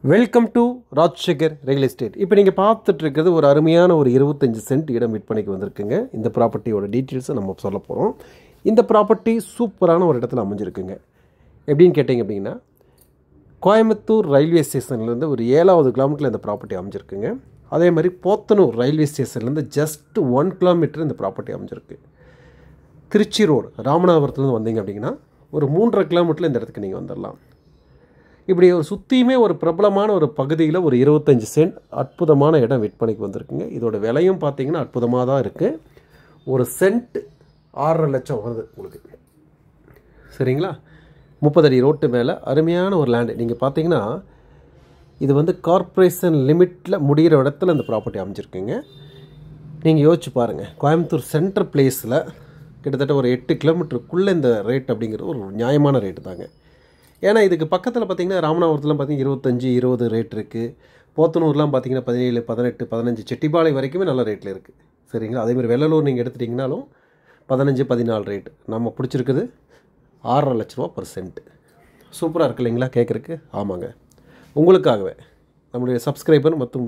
Welcome to Rajsekar real estate. இப்போ நீங்கள் பார்த்துட்டு இருக்கிறது ஒரு அருமையான ஒரு 25 சென்ட் இடம் விற்பனைக்கு வந்திருக்குங்க. இந்த ப்ராப்பர்ட்டியோட டீட்டெயில்ஸை நம்ம சொல்ல போகிறோம். இந்த ப்ராப்பர்ட்டி சூப்பரான ஒரு இடத்துல அமைஞ்சிருக்குங்க. எப்படின்னு கேட்டிங்க அப்படின்னா, கோயம்புத்தூர் ரயில்வே ஸ்டேஷன்லேருந்து ஒரு 7வது கிலோமீட்டரில் இந்த ப்ராப்பர்ட்டி அமைஞ்சிருக்குங்க. அதே மாதிரி போத்தனூர் ரயில்வே ஸ்டேஷன்லேருந்து ஜஸ்ட் 1 கிலோமீட்டர் இந்த ப்ராப்பர்ட்டி அமைஞ்சிருக்கு. திருச்சி ரோடு ராமநாதபுரத்துலேருந்து வந்தீங்க அப்படின்னா ஒரு 3.5 கிலோமீட்டரில் இந்த இடத்துக்கு நீங்கள் வந்துடலாம். இப்படி ஒரு சுற்றியுமே ஒரு பிரபலமான ஒரு பகுதியில் ஒரு 25 சென்ட் அற்புதமான இடம் விற்பனைக்கு வந்திருக்குங்க. இதோட விலையும் பார்த்தீங்கன்னா அற்புதமாக தான் இருக்குது. ஒரு சென்ட் 6.5 லட்சம் வருது உங்களுக்கு. சரிங்களா? 30 அடி ரோட்டு மேலே அருமையான ஒரு லேண்டு. நீங்கள் பார்த்தீங்கன்னா இது வந்து கார்ப்பரேஷன் லிமிட்டில் முடிகிற இடத்துல இந்த ப்ராப்பர்ட்டி அமைஞ்சிருக்குங்க. நீங்கள் யோசிச்சு பாருங்கள், கோயம்புத்தூர் சென்ட்ரல் பிளேஸில் கிட்டத்தட்ட ஒரு 8 கிலோமீட்டருக்குள்ளே இந்த ரேட் அப்படிங்கிறது ஒரு நியாயமான ரேட்டு தாங்க. ஏன்னா இதுக்கு பக்கத்தில் பார்த்திங்கன்னா ராமநாதபுரத்தில் பார்த்திங்கன்னா 25-20 ரேட் இருக்குது. போத்தனூர்லாம் பார்த்திங்கன்னா 17, 18, 15, செட்டிப்பாளையம் வரைக்குமே நல்ல ரேட்டில் இருக்குது. சரிங்களா? அதேமாதிரி வெள்ளலூர் நீங்கள் எடுத்துட்டிங்கனாலும் 15, 14 ரேட்டு. நம்ம பிடிச்சிருக்குது 6.5 லட்ச ரூபா பர் சென்ட். சூப்பராக இருக்கு இல்லைங்களா கேட்குறக்கு? ஆமாங்க, உங்களுக்காகவே நம்மளுடைய சப்ஸ்கிரைபர் மற்றும்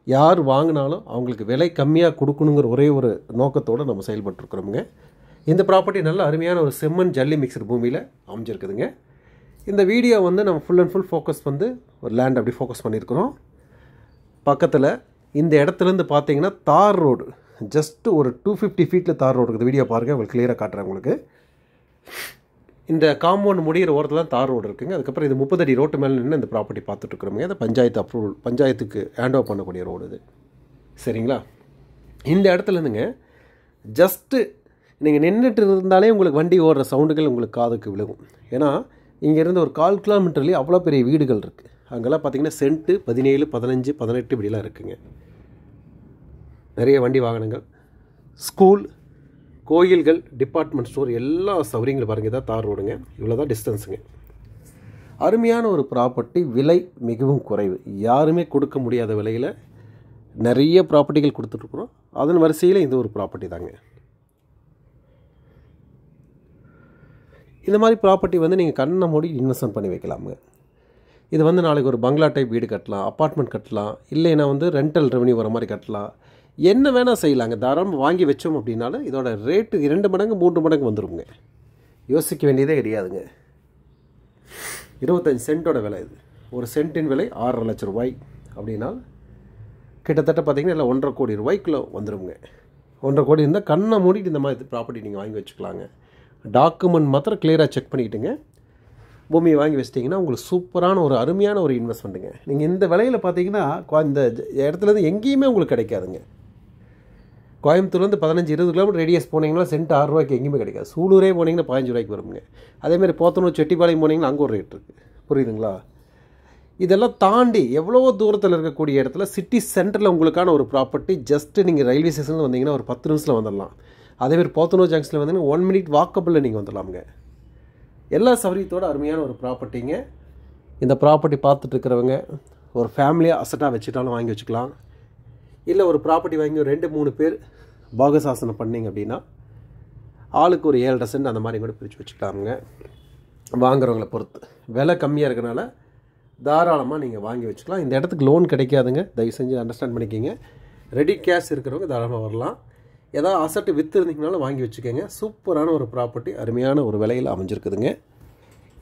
யார் வாங்கினாலும் அவங்களுக்கு விலை கம்மியாக கொடுக்கணுங்கிற ஒரே ஒரு நோக்கத்தோடு நம்ம செயல்பட்டுருக்குறோமுங்க. இந்த ப்ராப்பர்ட்டி நல்ல அருமையான ஒரு செம்மண் ஜல்லி மிக்சர் பூமியில் அமைஞ்சிருக்குதுங்க. இந்த வீடியோ வந்து நம்ம ஃபுல் அண்ட் ஃபுல் ஃபோக்கஸ் வந்து ஒரு லேண்ட் அப்படி ஃபோக்கஸ் பண்ணியிருக்கிறோம். பக்கத்தில் இந்த இடத்துலேருந்து பார்த்தீங்கன்னா தார் ரோடு ஜஸ்ட்டு ஒரு 250 ஃபீட்டில் தார் ரோடு இருக்குது. வீடியோ பாருங்கள், உங்களுக்கு கிளியராக காட்டுறேன். உங்களுக்கு இந்த காம்பவுண்ட் முடிகிற ஓரத்தில் தான் தார் ரோடு இருக்குங்க. அதுக்கப்புறம் இது 30 அடி ரோட்டு மேலே நின்று இந்த ப்ராப்பர்ட்டி பார்த்துட்ருக்குறோங்க. அது பஞ்சாயத்து அப்ரூவல், பஞ்சாயத்துக்கு ஹேண்ட் ஓவர் பண்ணக்கூடிய ரோடு இது. சரிங்களா? இந்த இடத்துலேருந்துங்க ஜஸ்ட்டு நீங்கள் நின்றுட்டு இருந்தாலே உங்களுக்கு வண்டி ஓடுற சவுண்டுகள் உங்களுக்கு காதுக்கு விழுகும். ஏன்னா இங்கேருந்து ஒரு 1/4 கிலோமீட்டர்லேயே அவ்வளோ பெரிய வீடுகள் இருக்குது. அங்கெல்லாம் பார்த்திங்கன்னா சென்ட்டு 17, 15, 18 இப்படிலாம் இருக்குங்க. நிறைய வண்டி வாகனங்கள், ஸ்கூல், கோயில்கள், டிபார்ட்மெண்ட் ஸ்டோர் எல்லா சௌகரியங்களும் பாருங்கள். இதான் தார் ரோடுங்க. இவ்வளோ தான் டிஸ்டன்ஸுங்க. அருமையான ஒரு ப்ராப்பர்ட்டி. விலை மிகவும் குறைவு, யாருமே கொடுக்க முடியாத விலையில் நிறைய ப்ராப்பர்ட்டிகள் கொடுத்துட்ருக்குறோம். அதன் வரிசையில் இந்த ஒரு ப்ராப்பர்ட்டி தாங்க. இந்த மாதிரி ப்ராப்பர்ட்டி வந்து நீங்கள் கண்ணை மூடி இன்வெஸ்ட்மெண்ட் பண்ணி வைக்கலாமுங்க. இது வந்து நாளைக்கு ஒரு பங்களா டைப் வீடு கட்டலாம், அப்பார்ட்மெண்ட் கட்டலாம், இல்லைன்னா வந்து ரெண்டல் ரெவன்யூ வர மாதிரி கட்டலாம், என்ன வேணால் செய்யலாங்க. தாராளமாக வாங்கி வச்சோம் அப்படின்னாலும் இதோட ரேட்டு 2 மடங்கு 3 மடங்கு வந்துடுங்க. யோசிக்க வேண்டியதே கிடையாதுங்க. 25 சென்ட்டோட விலை இது. ஒரு சென்ட்டின் விலை 6.5 லட்ச ரூபாய் அப்படின்னா கிட்டத்தட்ட பார்த்திங்கன்னா இல்லை 1.5 கோடி ரூபாய்க்குள்ளே வந்துடுங்க. 1.5 கோடி இருந்தால் கண்ணை மூடிட்டு இந்த மாதிரி ப்ராப்பர்ட்டி நீங்கள் வாங்கி வச்சுக்கலாங்க. டாக்குமெண்ட் மாத்திரம் கிளியராக செக் பண்ணிக்கிட்டுங்க பூமியை வாங்கி வச்சிட்டிங்கன்னா உங்களுக்கு சூப்பரான ஒரு அருமையான ஒரு இன்வெஸ்ட்மெண்ட்டுங்க. நீங்கள் இந்த விலையில் பார்த்தீங்கன்னா இந்த இடத்துலேருந்து எங்கேயுமே உங்களுக்கு கிடைக்காதுங்க. கோயம்புத்தூர்லேருந்து 15-20 கிலோமீட்டர் ரேடியஸ் போனீங்கன்னா சென்ட் 6 ரூபாய்க்கு எங்கேயுமே கிடைக்காது. சூலூரே போனீங்கன்னா 15 ரூபாய்க்கு வருங்க. அதேமாதிரி போத்தனூர் செட்டிப்பாளையம் போனீங்கன்னா அங்கே ஒரு ரேட் இருக்குது. புரியுதுங்களா? இதெல்லாம் தாண்டி எவ்வளோ தூரத்தில் இருக்கக்கூடிய இடத்துல சிட்டி சென்டரில் உங்களுக்கான ஒரு ப்ராப்பர்ட்டி ஜஸ்ட்டு நீங்கள் ரயில்வே ஸ்டேஷனில் வந்தீங்கன்னா ஒரு 10 நிமிஷத்தில் வந்துடலாம். அதேமாதிரி போத்தனூர் ஜங்ஷனில் வந்தீங்கன்னா 1 மினிட் வாக்கபிளில் நீங்கள் வந்துடலாமுங்க. எல்லா சௌகரியத்தோட அருமையான ஒரு ப்ராப்பர்ட்டிங்க. இந்த ப்ராப்பர்ட்டி பார்த்துட்டு இருக்கிறவங்க ஒரு ஃபேமிலியாக அசட்டாக வச்சுட்டாலும் வாங்கி வச்சுக்கலாம். இல்லை ஒரு ப்ராப்பர்ட்டி வாங்கி ஒரு 2-3 பேர் பாகசாசனம் பண்ணிங்க அப்படின்னா ஆளுக்கு ஒரு 7.5 சென்ட் அந்த மாதிரி கூட பிரித்து வச்சுக்கலாமுங்க. வாங்குறவங்களை பொறுத்து விலை கம்மியாக இருக்கிறனால தாராளமாக நீங்கள் வாங்கி வச்சுக்கலாம். இந்த இடத்துக்கு லோன் கிடைக்காதுங்க, தயவு செஞ்சு அண்டர்ஸ்டாண்ட் பண்ணிக்கிங்க. ரெடி கேஷ் இருக்கிறவங்க தாராளமாக வரலாம். ஏதாவது அசட்டு விற்று இருந்தீங்கனாலும் வாங்கி வச்சுக்கோங்க. சூப்பரான ஒரு ப்ராப்பர்ட்டி, அருமையான ஒரு விலையில் அமைஞ்சிருக்குதுங்க.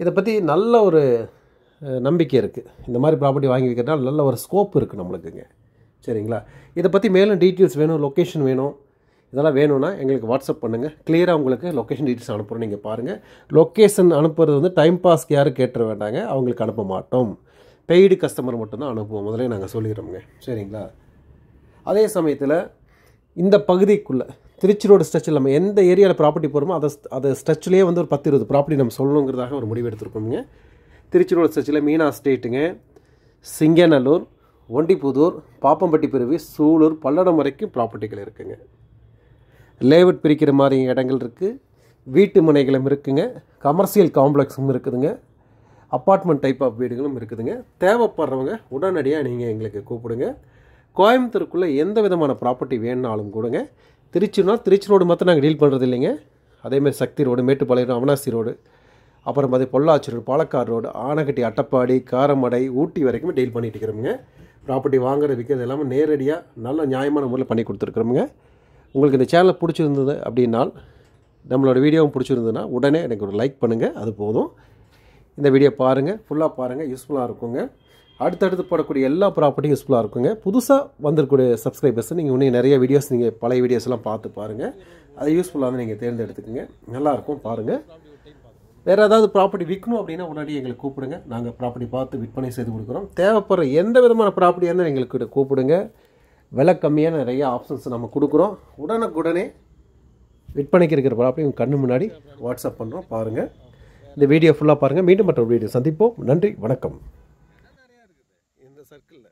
இதை பற்றி நல்ல ஒரு நம்பிக்கை இருக்குது. இந்த மாதிரி ப்ராப்பர்ட்டி வாங்கி வைக்கிறதுனால நல்ல ஒரு ஸ்கோப் இருக்குது நம்மளுக்குங்க. சரிங்களா? இதை பற்றி மேலும் டீட்டெயில்ஸ் வேணும், லொக்கேஷன் வேணும், இதெல்லாம் வேணும்னா எங்களுக்கு வாட்ஸ்அப் பண்ணுங்கள். கிளியராக உங்களுக்கு லொக்கேஷன் டீட்டெயில்ஸ் அனுப்புகிறோம். நீங்கள் பாருங்கள். லொக்கேஷன் அனுப்புறது வந்து டைம் பாஸ்க்கு யாரும் கேட்டுற வேண்டாங்க. அவங்களுக்கு அனுப்ப மாட்டோம். பெய்டு கஸ்டமர் மட்டும்தான் அனுப்புவோம். முதலே நாங்கள் சொல்லிடுறோங்க. சரிங்களா? அதே சமயத்தில் இந்த பகுதிக்குள்ளே திருச்சி ரோடு ஸ்ட்ரெச்சில் நம்ம எந்த ஏரியாவில் ப்ராப்பர்ட்டி போகிறோமோ அதை ஸ்ட்ரெச்சிலேயே வந்து ஒரு 10-20 ப்ராப்பர்ட்டி நம்ம சொல்லணுங்கிறதாக ஒரு முடிவு எடுத்துருக்கோங்க. திருச்சி ரோடு ஸ்ட்ரெச்சில் மீனா ஸ்டேட்டுங்க, சிங்கநல்லூர், ஒண்டிப்புதூர், பாப்பம்பட்டி பிரிவு, சூலூர், பல்லடம் வரைக்கும் ப்ராப்பர்ட்டிகள் இருக்குதுங்க. லேஅவுட் பிரிக்கிற மாதிரி இடங்கள் இருக்குது, வீட்டு மனைகளும் இருக்குதுங்க, கமர்ஷியல் காம்ப்ளெக்ஸும் இருக்குதுங்க, அப்பார்ட்மெண்ட் டைப் ஆஃப் வீடுகளும் இருக்குதுங்க. தேவைப்படுறவங்க உடனடியாக நீங்கள் எங்களுக்கு கூப்பிடுங்க. கோயம்புத்தூருக்குள்ளே எந்த விதமான ப்ராப்பர்ட்டி வேணுனாலும் கூடங்க. திருச்சி ரோடு மாத்திரம் நாங்கள் டீல் பண்ணுறது இல்லைங்க. அதேமாதிரி சக்தி ரோடு, மேட்டுப்பாளையம், அவனாசி ரோடு, அப்புறம் பார்த்து பொள்ளாச்சி ரோடு, பாலக்காடு ரோடு, ஆனக்கட்டி, அட்டப்பாடி, காரமடை, ஊட்டி வரைக்கும் டீல் பண்ணிட்டு இருக்கிறோமுங்க. ப்ராப்பர்ட்டி வாங்குறது விற்கிறது எல்லாமே நேரடியாக நல்ல நியாயமான முறையில் பண்ணி கொடுத்துருக்குறோமுங்க. உங்களுக்கு இந்த சேனலை பிடிச்சிருந்தது அப்படின்னால், நம்மளோட வீடியோவும் பிடிச்சிருந்ததுன்னா உடனே எனக்கு ஒரு லைக் பண்ணுங்கள். அது போதும். இந்த வீடியோ பாருங்கள், ஃபுல்லாக பாருங்கள், யூஸ்ஃபுல்லாக இருக்குங்க. அடுத்தடுத்து போடக்கூடிய எல்லா ப்ராப்பர்ட்டியும் யூஸ்ஃபுல்லாக இருக்குங்க. புதுசாக வந்திருக்கக்கூடிய சப்ஸ்கிரைபர்ஸ் நீங்கள் இன்னும் நிறைய வீடியோஸ் நீங்கள் பழைய வீடியோஸ்லாம் பார்த்து பாருங்கள். அது யூஸ்ஃபுல்லாக நீங்கள் தேர்ந்தெடுத்துக்குங்க. நல்லாயிருக்கும் பாருங்கள். வேறு ஏதாவது ப்ராப்பர்ட்டி விற்கணும் அப்படின்னா உடனே எங்களுக்கு கூப்பிடுங்க. நாங்கள் ப்ராப்பர்ட்டி பார்த்து விற்பனை செய்து கொடுக்குறோம். தேவைப்படுற எந்த விதமான ப்ராப்பர்ட்டியாக இருந்தால் எங்களுக்கு கூப்பிடுங்க. விலை கம்மியாக நிறைய ஆப்ஷன்ஸ் நம்ம கொடுக்குறோம். உடனுக்குடனே விற்பனைக்கு இருக்கிற ப்ராப்பர்ட்டி உங்கள் கண்ணு முன்னாடி வாட்ஸ்அப் பண்ணுறோம். பாருங்கள். இந்த வீடியோ ஃபுல்லாக பாருங்கள். மீண்டும் மற்ற வீடியோ சந்திப்போம். நன்றி, வணக்கம். இந்த சர்க்கிளில்